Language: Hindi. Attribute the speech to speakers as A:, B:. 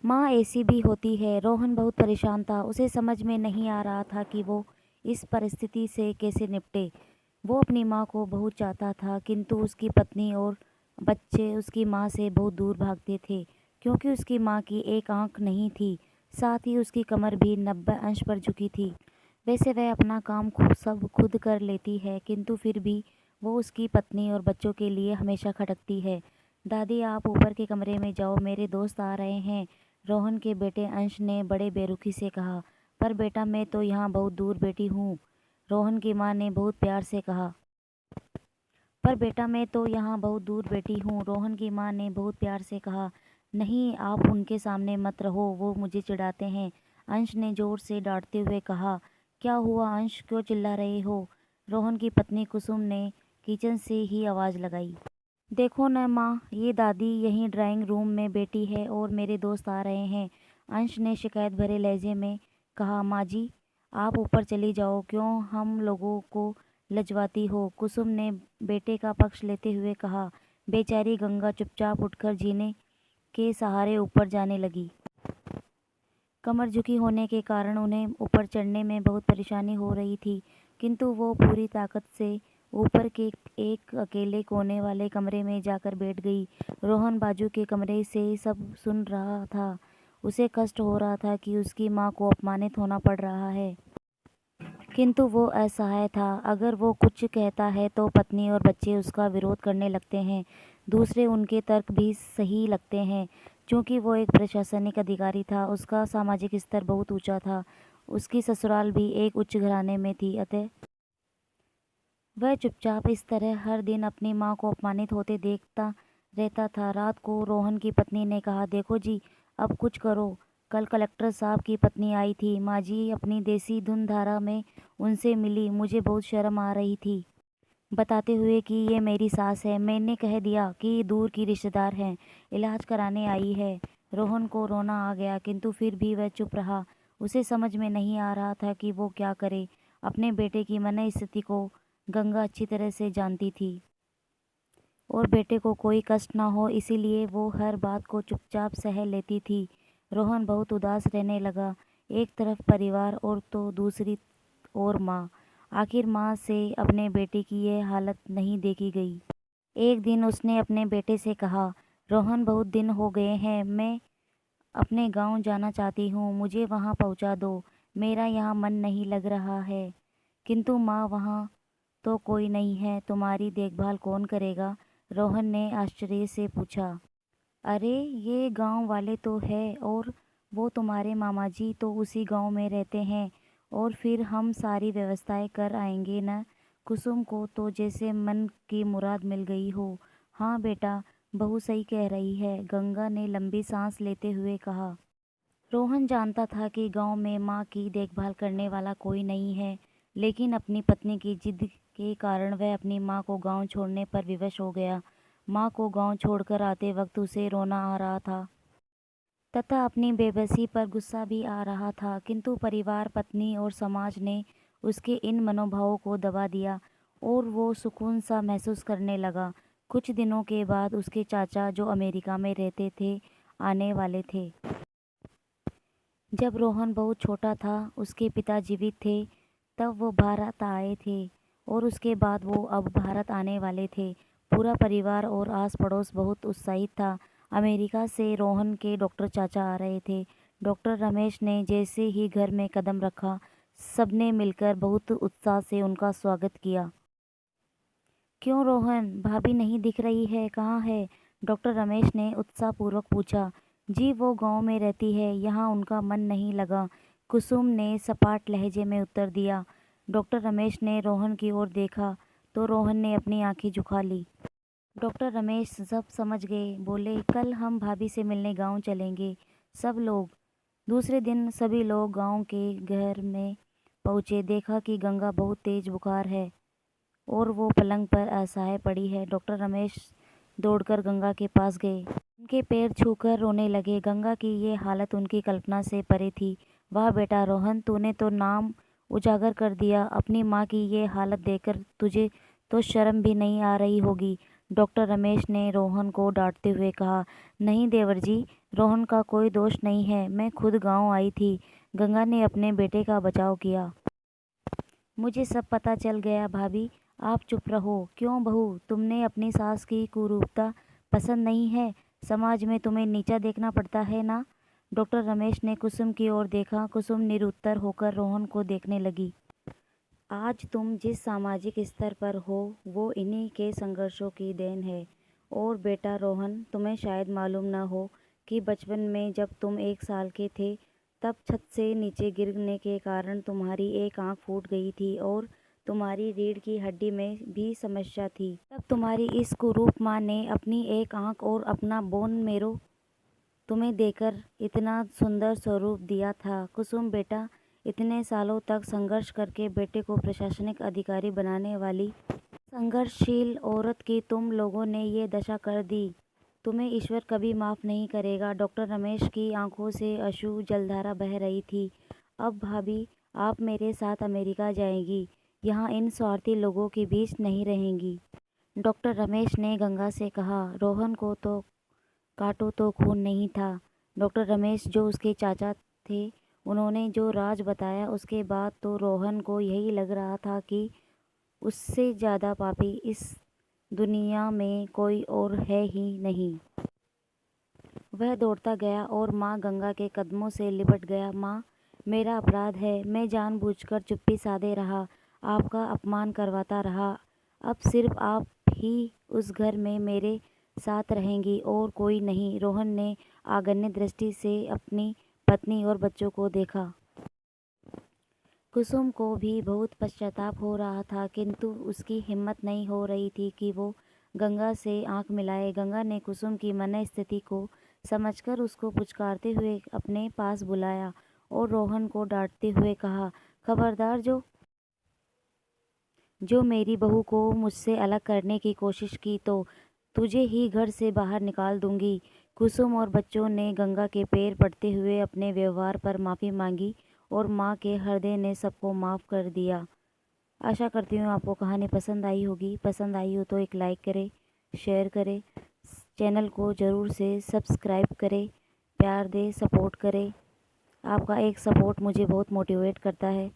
A: माँ ऐसी भी होती है। रोहन बहुत परेशान था। उसे समझ में नहीं आ रहा था कि वो इस परिस्थिति से कैसे निपटे। वो अपनी माँ को बहुत चाहता था, किंतु उसकी पत्नी और बच्चे उसकी माँ से बहुत दूर भागते थे, क्योंकि उसकी माँ की एक आंख नहीं थी, साथ ही उसकी कमर भी 90 अंश पर झुकी थी। वैसे वह अपना काम सब खुद कर लेती है, किंतु फिर भी वो उसकी पत्नी और बच्चों के लिए हमेशा खटकती है। दादी, आप ऊपर के कमरे में जाओ, मेरे दोस्त आ रहे हैं, रोहन के बेटे अंश ने बड़े बेरुखी से कहा। पर बेटा, मैं तो यहाँ बहुत दूर बैठी हूँ, रोहन की माँ ने बहुत प्यार से कहा। पर बेटा, मैं तो यहाँ बहुत दूर बैठी हूँ, रोहन की माँ ने बहुत प्यार से कहा। नहीं, आप उनके सामने मत रहो, वो मुझे चिढ़ाते हैं, अंश ने जोर से डांटते हुए कहा। क्या हुआ अंश, क्यों चिल्ला रहे हो? रोहन की पत्नी कुसुम ने किचन से ही आवाज़ लगाई। देखो न माँ, ये दादी यहीं ड्राइंग रूम में बैठी है और मेरे दोस्त आ रहे हैं, अंश ने शिकायत भरे लहजे में कहा। माँ जी, आप ऊपर चली जाओ, क्यों हम लोगों को लजवाती हो? कुसुम ने बेटे का पक्ष लेते हुए कहा। बेचारी गंगा चुपचाप उठकर जीने के सहारे ऊपर जाने लगी। कमर झुकी होने के कारण उन्हें ऊपर चढ़ने में बहुत परेशानी हो रही थी, किंतु वो पूरी ताकत से ऊपर के एक अकेले कोने वाले कमरे में जाकर बैठ गई। रोहन बाजू के कमरे से सब सुन रहा था। उसे कष्ट हो रहा था कि उसकी माँ को अपमानित होना पड़ रहा है, किंतु वो असहाय था। अगर वो कुछ कहता है तो पत्नी और बच्चे उसका विरोध करने लगते हैं। दूसरे उनके तर्क भी सही लगते हैं। चूंकि वो एक प्रशासनिक अधिकारी था, उसका सामाजिक स्तर बहुत ऊंचा था, उसकी ससुराल भी एक उच्च घराने में थी, अतः वह चुपचाप इस तरह हर दिन अपनी माँ को अपमानित होते देखता रहता था। रात को रोहन की पत्नी ने कहा, देखो जी, अब कुछ करो। कल कलेक्टर साहब की पत्नी आई थी, माँ जी अपनी देसी धुन धारा में उनसे मिली, मुझे बहुत शर्म आ रही थी, बताते हुए कि ये मेरी सास है। मैंने कह दिया कि दूर की रिश्तेदार हैं, इलाज कराने आई है। रोहन को रोना आ गया, किंतु फिर भी वह चुप रहा। उसे समझ में नहीं आ रहा था कि वो क्या करे। अपने बेटे की मनस्थिति को गंगा अच्छी तरह से जानती थी और बेटे को कोई कष्ट ना हो, इसीलिए वो हर बात को चुपचाप सह लेती थी। रोहन बहुत उदास रहने लगा। एक तरफ परिवार और तो दूसरी ओर माँ। आखिर माँ से अपने बेटे की यह हालत नहीं देखी गई। एक दिन उसने अपने बेटे से कहा, रोहन, बहुत दिन हो गए हैं, मैं अपने गांव जाना चाहती हूँ, मुझे वहाँ पहुँचा दो, मेरा यहाँ मन नहीं लग रहा है। किंतु माँ, वहाँ तो कोई नहीं है, तुम्हारी देखभाल कौन करेगा? रोहन ने आश्चर्य से पूछा। अरे, ये गांव वाले तो है, और वो तुम्हारे मामा जी तो उसी गांव में रहते हैं, और फिर हम सारी व्यवस्थाएं कर आएंगे न। कुसुम को तो जैसे मन की मुराद मिल गई हो। हाँ बेटा, बहू सही कह रही है, गंगा ने लंबी सांस लेते हुए कहा। रोहन जानता था कि गांव में माँ की देखभाल करने वाला कोई नहीं है, लेकिन अपनी पत्नी की जिद के कारण वह अपनी माँ को गांव छोड़ने पर विवश हो गया। माँ को गांव छोड़कर आते वक्त उसे रोना आ रहा था तथा अपनी बेबसी पर गुस्सा भी आ रहा था, किंतु परिवार, पत्नी और समाज ने उसके इन मनोभावों को दबा दिया और वो सुकून सा महसूस करने लगा। कुछ दिनों के बाद उसके चाचा, जो अमेरिका में रहते थे, आने वाले थे। जब रोहन बहुत छोटा था, उसके पिता जीवित थे, तब वो भारत आए थे और उसके बाद वो अब भारत आने वाले थे। पूरा परिवार और आस पड़ोस बहुत उत्साहित था। अमेरिका से रोहन के डॉक्टर चाचा आ रहे थे। डॉक्टर रमेश ने जैसे ही घर में कदम रखा, सबने मिलकर बहुत उत्साह से उनका स्वागत किया। क्यों रोहन, भाभी नहीं दिख रही है, कहाँ है? डॉक्टर रमेश ने उत्साहपूर्वक पूछा। जी, वो गांव में रहती है, यहाँ उनका मन नहीं लगा, कुसुम ने सपाट लहजे में उत्तर दिया। डॉक्टर रमेश ने रोहन की ओर देखा तो रोहन ने अपनी आंखें झुका ली। डॉक्टर रमेश सब समझ गए, बोले, कल हम भाभी से मिलने गांव चलेंगे। सब लोग। दूसरे दिन सभी लोग गांव के घर में पहुंचे। देखा कि गंगा बहुत तेज बुखार है और वो पलंग पर असहाय पड़ी है। डॉक्टर रमेश दौड़कर गंगा के पास गए, उनके पैर छूकर रोने लगे। गंगा की ये हालत उनकी कल्पना से परे थी। वाह बेटा रोहन, तूने तो नाम उजागर कर दिया। अपनी माँ की ये हालत देखकर तुझे तो शर्म भी नहीं आ रही होगी। डॉक्टर रमेश ने रोहन को डांटते हुए कहा। नहीं देवर जी, रोहन का कोई दोष नहीं है। मैं खुद गांव आई थी। गंगा ने अपने बेटे का बचाव किया। मुझे सब पता चल गया भाभी, आप चुप रहो। क्यों बहू, तुमने अपनी सास की कुरूपता पसंद नहीं है? समाज में तुम्हें नीचा देखना पड़ता है ना? डॉक्टर रमेश ने कुसुम की ओर देखा। कुसुम निरुत्तर होकर रोहन को देखने लगी। आज तुम जिस सामाजिक स्तर पर हो वो इन्हीं के संघर्षों की देन है। और बेटा रोहन, तुम्हें शायद मालूम न हो कि बचपन में जब तुम 1 साल के थे तब छत से नीचे गिरने के कारण तुम्हारी एक आंख फूट गई थी और तुम्हारी रीढ़ की हड्डी में भी समस्या थी। तब तुम्हारी इस कुरूप माँ ने अपनी एक आंख और अपना बोन मेरो तुम्हें देकर इतना सुंदर स्वरूप दिया था। कुसुम बेटा, इतने सालों तक संघर्ष करके बेटे को प्रशासनिक अधिकारी बनाने वाली संघर्षशील औरत की तुम लोगों ने ये दशा कर दी। तुम्हें ईश्वर कभी माफ़ नहीं करेगा। डॉक्टर रमेश की आंखों से अश्रु जलधारा बह रही थी। अब भाभी, आप मेरे साथ अमेरिका जाएंगी। यहाँ इन स्वार्थी लोगों के बीच नहीं रहेंगी। डॉक्टर रमेश ने गंगा से कहा। रोहन को तो काटो तो खून नहीं था। डॉक्टर रमेश जो उसके चाचा थे, उन्होंने जो राज बताया उसके बाद तो रोहन को यही लग रहा था कि उससे ज़्यादा पापी इस दुनिया में कोई और है ही नहीं। वह दौड़ता गया और माँ गंगा के कदमों से लिपट गया। माँ, मेरा अपराध है। मैं जानबूझकर चुप्पी साधे रहा, आपका अपमान करवाता रहा। अब सिर्फ आप ही उस घर में मेरे साथ रहेंगी और कोई नहीं। रोहन ने आगन्य दृष्टि से अपनी पत्नी और बच्चों को देखा। कुसुम को भी बहुत पश्चाताप हो रहा था, किंतु उसकी हिम्मत नहीं हो रही थी कि वो गंगा से आंख मिलाए। गंगा ने कुसुम की मनस्थिति को समझकर उसको पुचकारते हुए अपने पास बुलाया और रोहन को डांटते हुए कहा, खबरदार, जो मेरी बहू को मुझसे अलग करने की कोशिश की तो तुझे ही घर से बाहर निकाल दूंगी। कुसुम और बच्चों ने गंगा के पैर पड़ते हुए अपने व्यवहार पर माफ़ी मांगी और माँ के हृदय ने सबको माफ़ कर दिया। आशा करती हूँ आपको कहानी पसंद आई होगी। पसंद आई हो तो एक लाइक करें, शेयर करें, चैनल को ज़रूर से सब्सक्राइब करें, प्यार दें, सपोर्ट करें। आपका एक सपोर्ट मुझे बहुत मोटिवेट करता है।